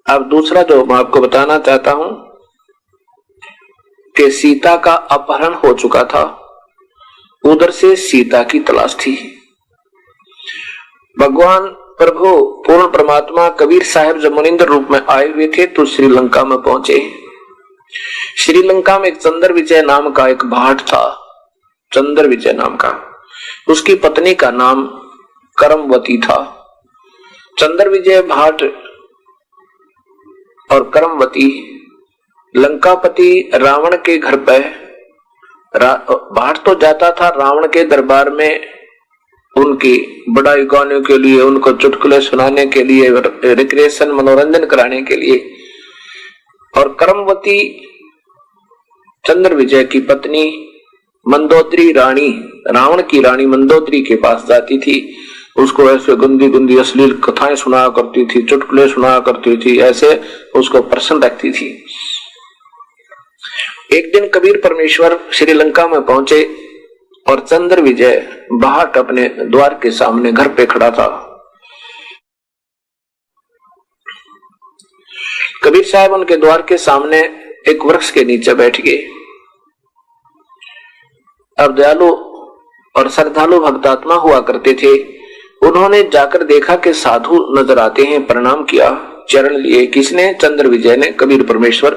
अब दूसरा जो मैं आपको बताना चाहता हूं कि सीता का अपहरण हो चुका था, उधर से सीता की तलाश थी। भगवान प्रभु पूर्ण परमात्मा कबीर साहब जब मुनिंद्र रूप में आए हुए थे तो श्रीलंका में पहुंचे। श्रीलंका में एक चंद्र विजय नाम का एक भाट था, चंद्र विजय नाम का, उसकी पत्नी का नाम करमवती था। चंद्र विजय भाट और करमवती लंकापति रावण के घर पे, भाट तो जाता था रावण के दरबार में उनकी बड़ाई गाने के लिए, उनको चुटकुले सुनाने के लिए, रिक्रिएशन मनोरंजन कराने के लिए। और करमवती चंद्र विजय की पत्नी मंदोदरी रानी, रावण की रानी मंदोदरी के पास जाती थी, उसको ऐसे गंदी गंदी अश्लील कथाएं सुनाया करती थी, चुटकुले सुनाया करती थी, ऐसे उसको प्रसन्न रखती थी। एक दिन कबीर परमेश्वर श्रीलंका में पहुंचे और चंद्र विजय भाट अपने द्वार के सामने घर पे खड़ा था। कबीर साहब उनके द्वार के सामने एक वृक्ष के नीचे बैठ गए। अब दयालु और श्रद्धालु भक्तात्मा हुआ करते थे, उन्होंने जाकर देखा कि साधु नजर आते हैं, प्रणाम किया, चरण लिए। किसने? चंद्र विजय ने, कबीर परमेश्वर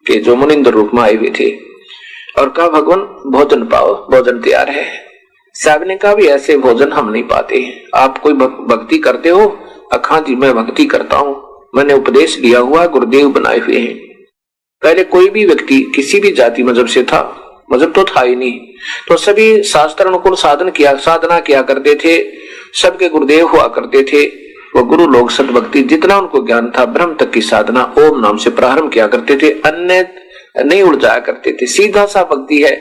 के जो मुनिंद्र रूप में आए हुए थे। और कहा भगवान भोजन पाओ, भोजन तैयार है। साहब ने कहा भी ऐसे भोजन हम नहीं पाते, आप कोई भक्ति करते हो? अखा जी मैं भक्ति करता हूं, मैंने उपदेश लिया हुआ, गुरुदेव बनाए हुए हैं। पहले कोई भी व्यक्ति किसी भी जाति मजहब से था, मजहब तो था ही नहीं, तो सभी शास्त्र अनुकूल साधना किया करते थे, सबके गुरुदेव हुआ करते थे। वो गुरु लोग सदभक्ति जितना उनको ज्ञान था ब्रह्म तक की साधना ओम नाम से प्रारंभ किया करते थे, अन्य नहीं उलझाया करते थे। सीधा सा भक्ति है,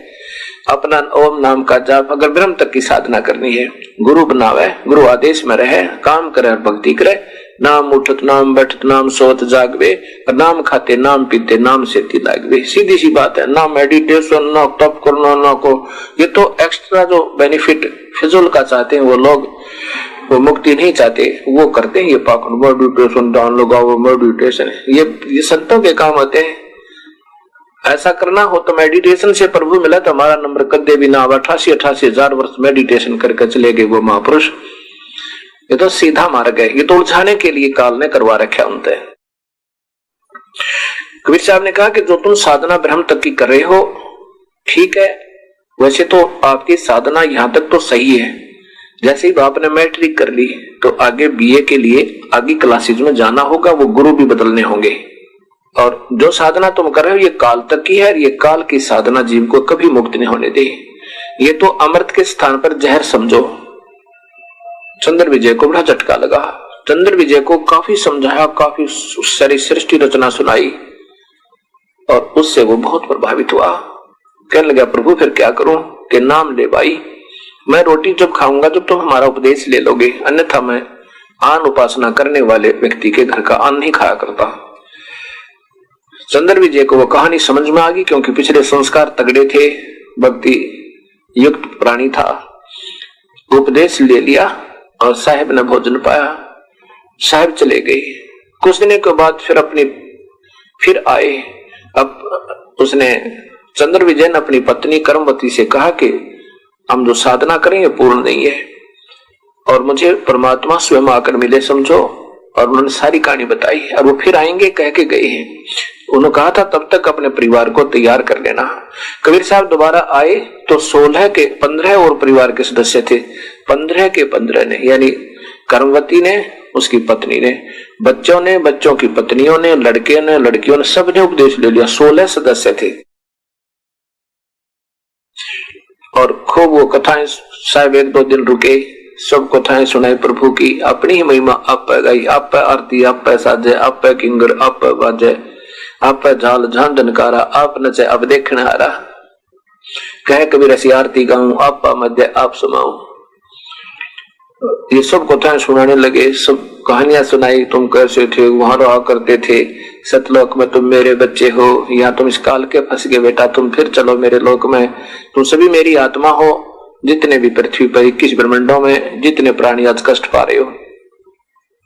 अपना ओम नाम का जाप, अगर ब्रह्म तक की साधना करनी है, गुरु बनावे, गुरु आदेश में रहे, काम करे और भक्ति करे। नाम उठत नाम बैठत नाम सोत जागवे, नाम खाते नाम पीते नाम से लागवे। सीधी सी बात है, ना मेडिटेशन ना तप करना ना को, ये तो एक्स्ट्रा जो बेनिफिट फिजूल का चाहते हैं वो लोग, वो मुक्ति नहीं चाहते, वो करते हैं ये पाखंड, मेडिटेशन ध्यान लगाओ, मेडिटेशन, ये संतों के काम होते हैं। ऐसा करना हो तो मेडिटेशन से प्रभु मिला तो हमारा नंबर कदे भी ना, 88,000 वर्ष मेडिटेशन करके चले गए वो महापुरुष। ये तो सीधा मार्ग है, ये तो उलझाने के लिए काल ने करवा रखा उनसे। कबीर साहब ने कहा कि जो तुम साधना ब्रह्म तक की कर रहे हो ठीक है, वैसे तो आपकी साधना यहां तक तो सही है। जैसे ही आपने मैट्रिक कर ली तो आगे बीए के लिए आगे क्लासेज में जाना होगा, वो गुरु भी बदलने होंगे। और जो साधना तुम कर रहे हो ये काल तक की है, ये काल की साधना जीव को कभी मुक्त नहीं होने दे। ये तो अमृत के स्थान पर जहर समझो। चंद्र विजय को बड़ा झटका लगा, चंद्र विजय को काफी समझाया, काफी सारी सृष्टि रचना सुनाई और उससे वो बहुत प्रभावित हुआ। कहने लगा प्रभु फिर क्या करूं? कि नाम ले भाई, मैं रोटी जब खाऊंगा जब तुम हमारा उपदेश ले लोगे, अन्यथा मैं आन उपासना करने वाले व्यक्ति के घर का अन्न नहीं खाया करता। चंद्र विजय को वो कहानी समझ में आ गई, क्योंकि पिछले संस्कार तगड़े थे, भक्ति युक्त प्राणी था। उपदेश ले लिया और साहेब ने भोजन पाया, साहेब चले गए। कुछ दिनों के बाद फिर आए। अब उसने चंद्र विजय ने अपनी पत्नी करमवती से कहा कि हम जो साधना करेंगे पूर्ण नहीं है और मुझे परमात्मा स्वयं आकर मिले समझो। और उन्होंने सारी कहानी बताई और वो फिर आएंगे कह के गए हैं। उन्होंने कहा था तब तक अपने परिवार को तैयार कर लेना। कबीर साहब दोबारा आए तो 16 के 15 और परिवार के सदस्य थे। 15 के 15 ने, यानी करमवती ने, उसकी पत्नी ने, बच्चों ने, बच्चों की पत्नियों ने, लड़के ने, लड़कियों ने, सबने उपदेश ले लिया। 16 सदस्य थे और खूब वो कथाएं साहब 1-2 दिन रुके, सब कथाएं सुनाई प्रभु की, अपनी ही महिमा आप गाई, आप आरती, आप साजे, आप किंगर, आप बाजे, आप झाल झान धनकारा, आप नचे अब देखने आ रहा। कहे कबीर ऐसी आरती गाऊं, आप मध्य आप सुनाऊं। ये सब कथाएं सुनाने लगे, सब कहानियां सुनाई। तुम कैसे थे, वहां रहा करते थे, सतलोक में तुम मेरे बच्चे हो, या तुम इस काल के फंस गए बेटा, तुम फिर चलो मेरे लोक में, तुम सभी मेरी आत्मा हो। जितने भी पृथ्वी पर 21 ब्रह्मांडों में जितने प्राणी आज कष्ट पा रहे हो।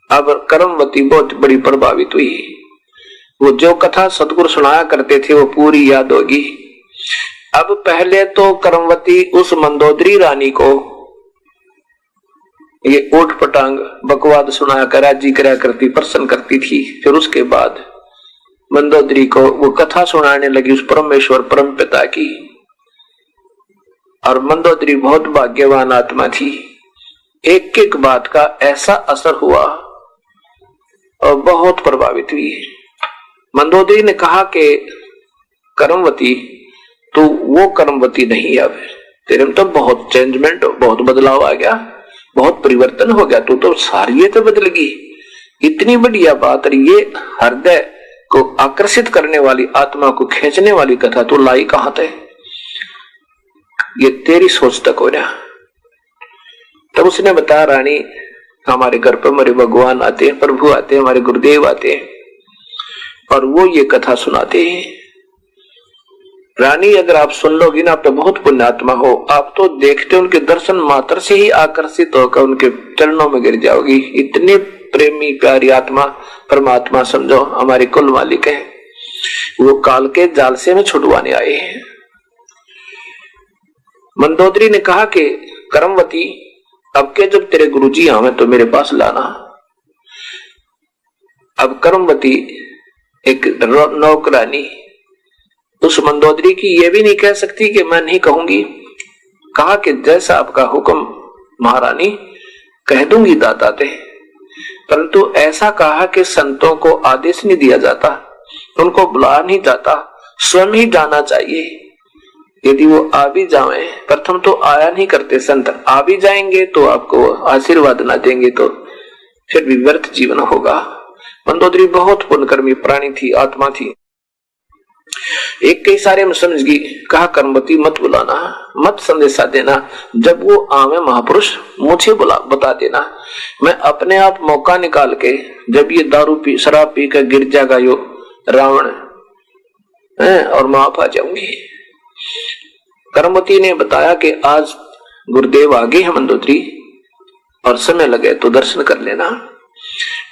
अब करमवती बहुत बड़ी प्रभावित हुई, वो जो कथा सतगुरु सुनाया करते थे वो पूरी याद होगी। अब पहले तो कर्मवती उस मंदोदरी रानी को ये ओट पटांग बकवाद सुनाया कर राजी कराया करती, प्रसन्न करती थी। फिर उसके बाद मंदोदरी को वो कथा सुनाने लगी उस परमेश्वर परम पिता की। और मंदोदरी बहुत भाग्यवान आत्मा थी। एक एक बात का ऐसा असर हुआ और बहुत प्रभावित हुई। मंदोदरी ने कहा कि कर्मवती तू वो कर्मवती नहीं, अब तेरे में तो बहुत चेंजमेंट, बहुत बदलाव आ गया, बहुत परिवर्तन हो गया, तू तो सारी तो बदल गई। इतनी बढ़िया बात, और ये हृदय को आकर्षित करने वाली, आत्मा को खींचने वाली कथा तू लाई कहां थे? ये तेरी सोच तक हो रहा। तब उसने बताया, रानी हमारे घर पर हमारे भगवान आते हैं, प्रभु आते हैं, हमारे गुरुदेव आते हैं और वो ये कथा सुनाते हैं। रानी अगर आप सुन लोगी ना, आप तो बहुत पुण्यात्मा हो। आप तो देखते उनके दर्शन मात्र से ही आकर्षित होकर उनके चरणों में गिर जाओगी। इतने प्रेमी प्यारी आत्मा परमात्मा समझो हमारे कुल मालिक है। वो काल के जाल से में छुड़वाने आए हैं। मंदोदरी ने कहा कि कर्मवती अब के जब तेरे गुरुजी आवे तो मेरे पास लाना। अब कर्मवती एक नौकरानी उस मंदोदरी की ये भी नहीं कह सकती कि मैं नहीं कहूंगी। कहा कि जैसा आपका हुक्म महारानी, कह दूंगी दाता ते। परंतु ऐसा कहा कि संतों को आदेश नहीं दिया जाता, उनको बुलाया नहीं जाता, स्वयं ही जाना चाहिए। यदि वो आ भी जाए, प्रथम तो आया नहीं करते संत, आ भी जाएंगे तो आपको आशीर्वाद ना देंगे तो फिर भी व्यर्थ जीवन होगा। मंदोदरी बहुत पुण्यकर्मी प्राणी थी, आत्मा थी। एक के इशारे में समझ गई। कहा कर्मवती मत बुलाना, मत संदेशा देना, जब वो आवे महापुरुष मुझे बता देना। मैं अपने आप मौका निकाल के, जब ये दारू पी शराब पी कर गिर जाएगा यो रावण और मैं आप आ जाऊंगी। कर्मवती ने बताया कि आज गुरुदेव आगे है मंदोदरी, और समय लगे तो दर्शन कर लेना।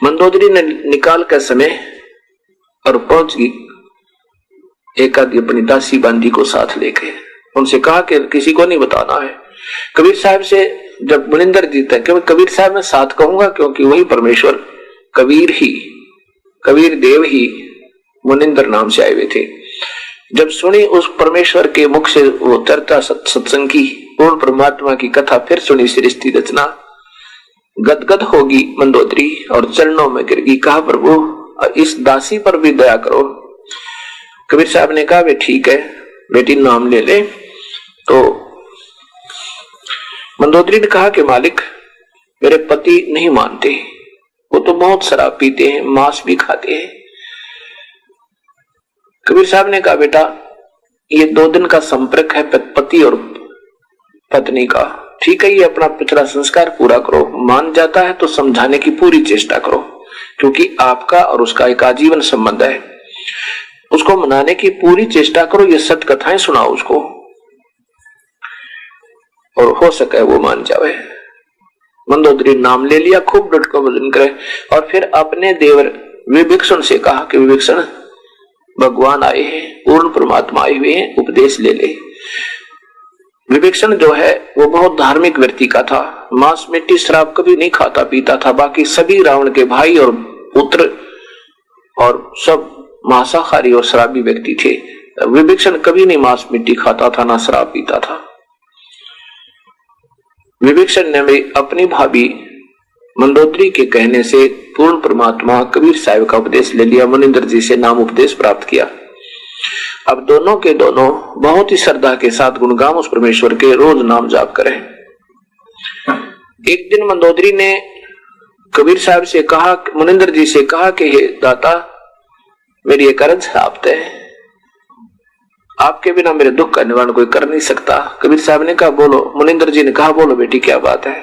मंदोदरी ने निकाल कर समय और पहुंच गई। एक आदि अपनी दासी बांदी को साथ लेके उनसे कहा कि किसी को नहीं बताना है। कबीर साहब से जब मुनिंदर जी तक, क्योंकि कबीर साहब मैं साथ कहूंगा क्योंकि वही परमेश्वर कबीर ही, कबीर देव ही मुनिंदर नाम से आए हुए थे। जब सुनी उस परमेश्वर के मुख से वो चर्चा सत्संग की, पूर्ण परमात्मा की कथा फिर सुनी, सृष्टि रचना, गदगद होगी मंदोदरी और चरणों में गिर गई। कहा प्रभु इस दासी पर भी दया करो। कबीर साहब ने कहा वे ठीक है बेटी नाम ले ले। तो मंदोदरी ने कहा कि मालिक मेरे पति नहीं मानते, वो तो बहुत शराब पीते हैं, मांस भी खाते हैं। कबीर साहब ने कहा बेटा ये 2 दिन का संपर्क है पति और पत्नी का, ठीक है, ये अपना पिछला संस्कार पूरा करो। मान जाता है तो समझाने की पूरी चेष्टा करो, क्योंकि आपका और उसका एक आजीवन संबंध है। उसको मनाने की पूरी चेष्टा करो, ये सत कथाएं सुनाओ उसको, और हो सके वो मान जावे। मंदोदरी नाम ले लिया, खूब डट को भजन करे, और फिर अपने देवर विभीषण से कहा कि विभीषण भगवान आए हैं, पूर्ण परमात्मा आए हुए हैं, उपदेश ले ले। विभीषण जो है वो बहुत धार्मिक व्यक्ति का था, मांस मिट्टी शराब कभी नहीं खाता पीता था। बाकी सभी रावण के भाई और पुत्र और सब मांसाहारी और शराबी व्यक्ति थे। विभीषण कभी नहीं मांस मिट्टी खाता था, ना शराब पीता था। विभीषण ने अपनी भाभी मंदोदरी के कहने से पूर्ण परमात्मा कबीर साहब का उपदेश ले लिया, मुनिंदर जी से नाम उपदेश प्राप्त किया। अब दोनों के दोनों बहुत ही श्रद्धा के साथ गुणगान उस परमेश्वर के रोज नाम जाप करें। एक दिन मंदोदरी ने कबीर साहब से कहा, मुनिंदर जी से कहा कि हे दाता मेरी एक अर्ज है आपते, आपके बिना मेरे दुख का निवारण कोई कर नहीं सकता। कबीर साहब ने कहा बोलो। मुनिंदर जी ने कहा बोलो बेटी क्या बात है?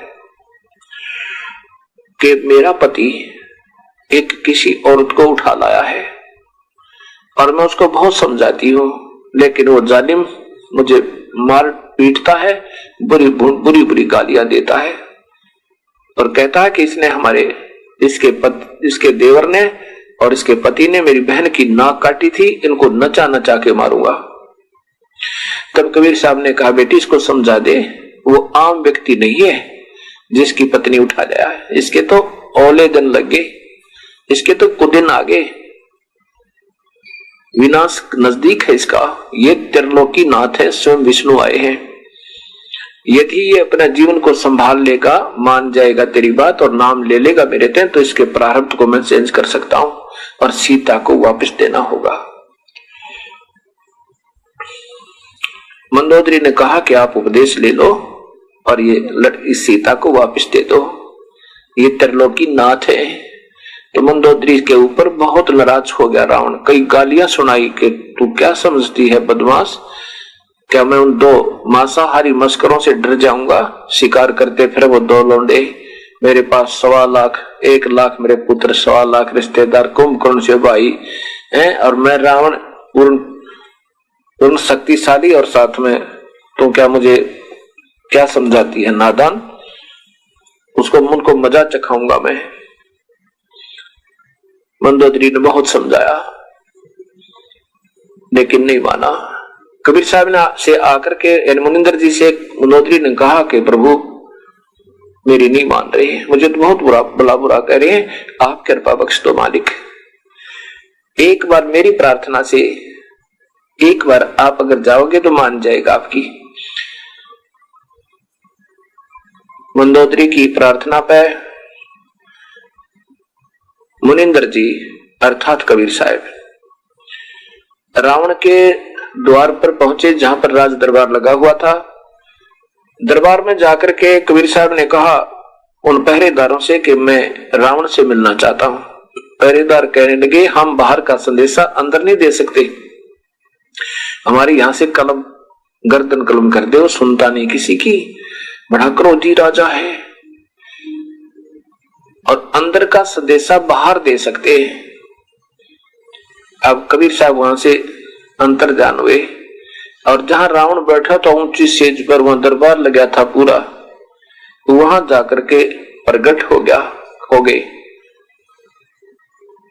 कि मेरा पति एक किसी औरत को उठा लाया है और मैं उसको बहुत समझाती हूँ, लेकिन वो जालिम मुझे मार पीटता है, बुरी बुरी गालियां देता है और कहता है कि इसने इसके देवर ने और इसके पति ने मेरी बहन की नाक काटी थी, इनको नचा नचा के मारूंगा। तब कबीर साहब ने कहा, बेटी इसको समझा दे, वो आम व्यक्ति नहीं है जिसकी पत्नी उठा लाया है, इसके तो औले दिन लग गए, इसके तो कुदिन आ गए, विनाश नजदीक है इसका। ये त्रिलोकी नाथ है, स्वयं विष्णु आए हैं। यदि ये अपना जीवन को संभाल लेगा, मान जाएगा तेरी बात और नाम ले लेगा मेरे तें, तो इसके प्रारब्ध को मैं चेंज कर सकता हूं और सीता को वापस देना होगा। मंदोदरी ने कहा कि आप उपदेश ले लो और ये इस सीता को वापस दे दो, ये त्रिलोकी नाथ है। तो मंदोदरी के ऊपर बहुत नाराज हो गया रावण, कई गालियां सुनाई कि तू क्या समझती है बदमाश, क्या मैं उन दो मांसाहारी मस्करों से डर जाऊंगा? शिकार करते फिर वो दो लौंडे, मेरे पास 1.25 लाख, 1 लाख मेरे पुत्र, 1.25 लाख रिश्तेदार, कुंभकर्ण से भाई हैं, और मैं रावण पूर्ण शक्तिशाली, और साथ में तू क्या मुझे क्या समझाती है नादान? उसको उनको मजा चखाऊंगा मैं। मंदोदरी ने बहुत समझाया लेकिन नहीं माना। कबीर साहब ने से आकर के मुनिंदर जी से मंदोदरी ने कहा कि प्रभु मेरी नहीं मान रही, मुझे तो बहुत बुरा कह रहे हैं, आप कृपा बख्श दो मालिक। एक बार मेरी प्रार्थना से एक बार आप अगर जाओगे तो मान जाएगा आपकी। मंदोदरी की प्रार्थना पे मुनिंदर जी अर्थात कबीर साहब रावण के द्वार पर पहुंचे, जहां पर राज दरबार लगा हुआ था। दरबार में जाकर के कबीर साहब ने कहा उन पहरेदारों से कि मैं रावण से मिलना चाहता हूं। पहरेदार कहने लगे, हम बाहर का संदेशा अंदर नहीं दे सकते, हमारे यहां से कलम गर्दन कलम कर दे, वो सुनता नहीं किसी की, बड़ा क्रोधी राजा है, और अंदर का संदेशा बाहर दे सकते हैं। अब कबीर साहब वहां से अंतर्ध्यान हुए, और जहां रावण बैठा था ऊंची सेज पर, वहां दरबार लगा था पूरा, वहां जाकर के प्रकट हो गए।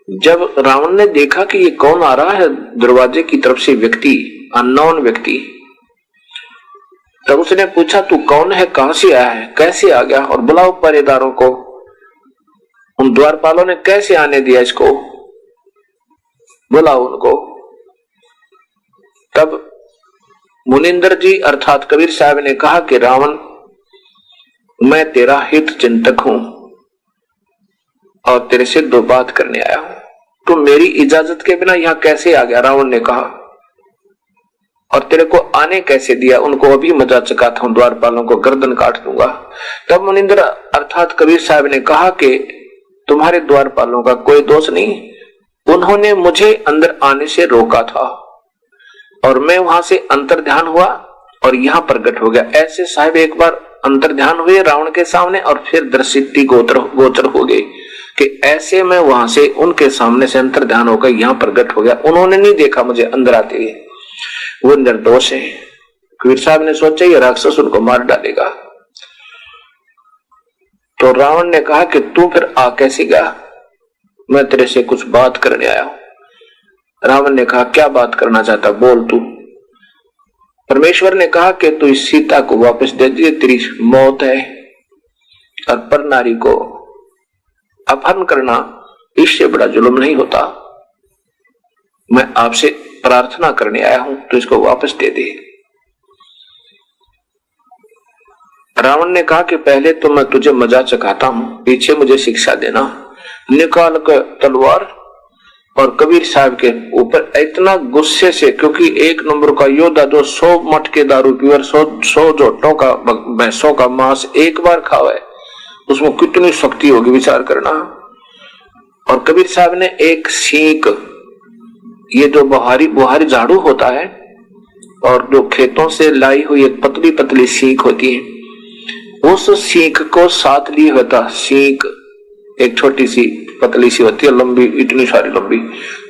जब रावण ने देखा कि ये कौन आ रहा है दरवाजे की तरफ से व्यक्ति, अननोन व्यक्ति, तब उसने पूछा तू कौन है, कहां से आया है, कैसे आ गया, और बुलाओ पहरेदारों को। उन द्वारपालों ने कैसे आने दिया इसको, बुलाओ उनको। तब मुनिंदर जी अर्थात कबीर साहब ने कहा कि रावण मैं तेरा हित चिंतक हूं और तेरे से 2 बात करने आया हूं, तू मेरी इजाजत के बिना यहां कैसे आ गया? रावण ने कहा, और तेरे को आने कैसे दिया? उनको अभी मजा चखाता हूं, द्वारपालों को गर्दन काट दूंगा। तब मुनिंदर अर्थात कबीर साहब ने कहा कि तुम्हारे द्वारपालों का कोई दोष नहीं, उन्होंने मुझे अंदर आने से रोका था और मैं वहां से अंतर्ध्यान हुआ और यहां प्रकट हो गया। ऐसे साहब एक बार अंतर्ध्यान हुए रावण के सामने और फिर दृष्टि गोचर हो गई कि ऐसे मैं वहां से उनके सामने से अंतर्ध्यान होकर यहां प्रकट हो गया, उन्होंने नहीं देखा मुझे अंदर आते हुए, वो निर्दोष है। कबीर साहब ने सोचा ये राक्षस उनको मार डालेगा। तो रावण ने कहा कि तू फिर आ कैसे गया? मैं तेरे से कुछ बात करने आया हूं। रावण ने कहा क्या बात करना चाहता, बोल तू। परमेश्वर ने कहा कि तू इस सीता को वापस दे दे, तेरी मौत है, और पर नारी को अपहरण करना इससे बड़ा जुल्म नहीं होता। मैं आपसे प्रार्थना करने आया हूं, तो इसको वापस दे दे। रावण ने कहा कि पहले तो मैं तुझे मजा चखाता हूं, पीछे मुझे शिक्षा देना। निकाल कर तलवार और कबीर साहब के ऊपर इतना गुस्से से, क्योंकि 1 नंबर का योद्धा जो 100 मटके दारू पीवर 100 जोटों का भैंसों का मांस एक बार खावे, उसमें कितनी शक्ति होगी विचार करना। और कबीर साहब ने एक सीख, ये जो बुहारी झाड़ू होता है और जो खेतों से लाई हुई एक पतली पतली सीख होती है, उस सीख को साथ लिए होता। सीख एक छोटी सी पतली सी होती है, लंबी, इतनी सारी लंबी,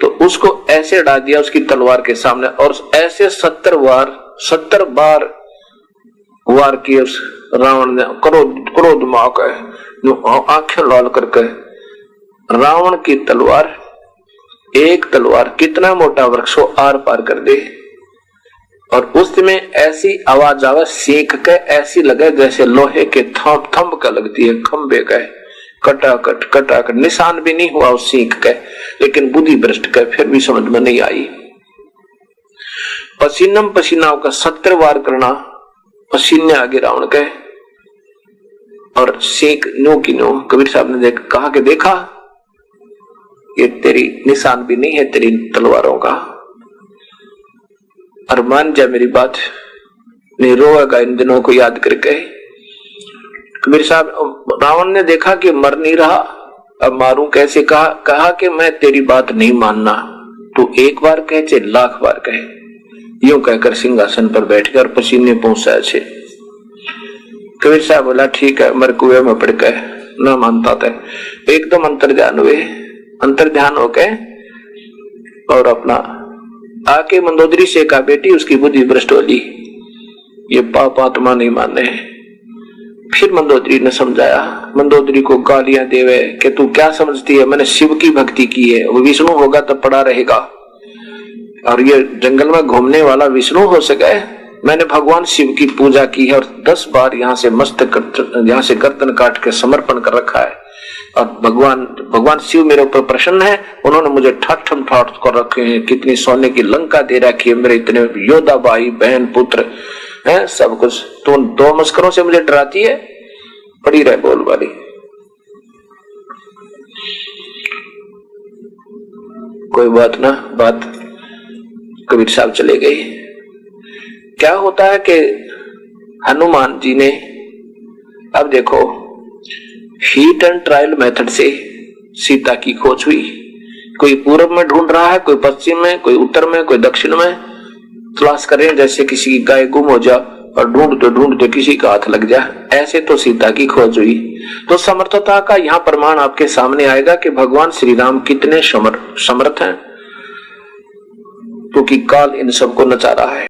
तो उसको ऐसे डाल दिया उसकी तलवार के सामने, और ऐसे 70 बार वार किए उस रावण ने। क्रोध माक है, आंखें लाल करके रावण की तलवार एक तलवार कितना मोटा वृक्ष हो आर पार कर दे। और उसमें ऐसी आवाज आवे, सीख के ऐसी लगे जैसे लोहे के थंब का लगती है, खंबे का, कटाकट कटाकट, निशान भी नहीं हुआ उस सीख के, लेकिन बुद्धि भ्रष्ट के फिर भी समझ में नहीं आई। पसीनम पसीनाओं का 70 वार करना, पसीने आगे रावण के, और सीख नो की नो। कबीर साहब ने कहा कि देखा ये तेरी निशान भी नहीं है तेरी तलवारों का, और मान जा मेरी बात, नहीं रोएगा इन दिनों को याद करके। कबीर साहब, रावण ने देखा कि मर नहीं रहा, अब मारूं कैसे। कहा कि मैं तेरी बात नहीं मानना, तू एक बार कहे चाहे 1,00,000 बार कहे। यूं कहकर सिंहासन पर बैठ गया और पसीने पहुंचा छे। कबीर साहब बोला ठीक है, मर कुएं में पड़ गए, न मानता था। एकदम अंतर्ध्यान हुए, अंतर्ध्यान होके और अपना आके मंदोदरी से कहा, बेटी उसकी बुद्धि भ्रष्ट होली, ये पाप आत्मा नहीं माने। फिर मंदोदरी ने समझाया, मंदोदरी को गालियां देवे कि तू क्या समझती है, मैंने शिव की भक्ति की है, वो विष्णु होगा तो पड़ा रहेगा, और ये जंगल में घूमने वाला विष्णु हो सके। मैंने भगवान शिव की पूजा की है और 10 बार यहाँ से गर्दन काट के समर्पण कर रखा है, और भगवान शिव मेरे ऊपर प्रसन्न है। उन्होंने मुझे ठाठम ठाठ कर रखे हैं, कितनी सोने की लंका दे रखी है, मेरे इतने योद्धा भाई बहन पुत्र है, सब कुछ। तो उन 2 मस्करों से मुझे डराती है, पड़ी रहे बोल वाली। कोई बात ना, बात कबीर साहब चले गए। क्या होता है कि हनुमान जी ने, अब देखो, हीट एंड ट्रायल मेथड से सीता की खोज हुई। कोई पूर्व में ढूंढ रहा है, कोई पश्चिम में, कोई उत्तर में, कोई दक्षिण में तलाश कर रहे हैं, जैसे किसी की गाय गुम हो जा और ढूंढते किसी का हाथ लग जाए, ऐसे तो सीता की खोज हुई। तो समर्थता का यहाँ प्रमाण आपके सामने आएगा कि भगवान श्री राम कितने समर्थ हैं, क्योंकि काल इन सबको नचा रहा है।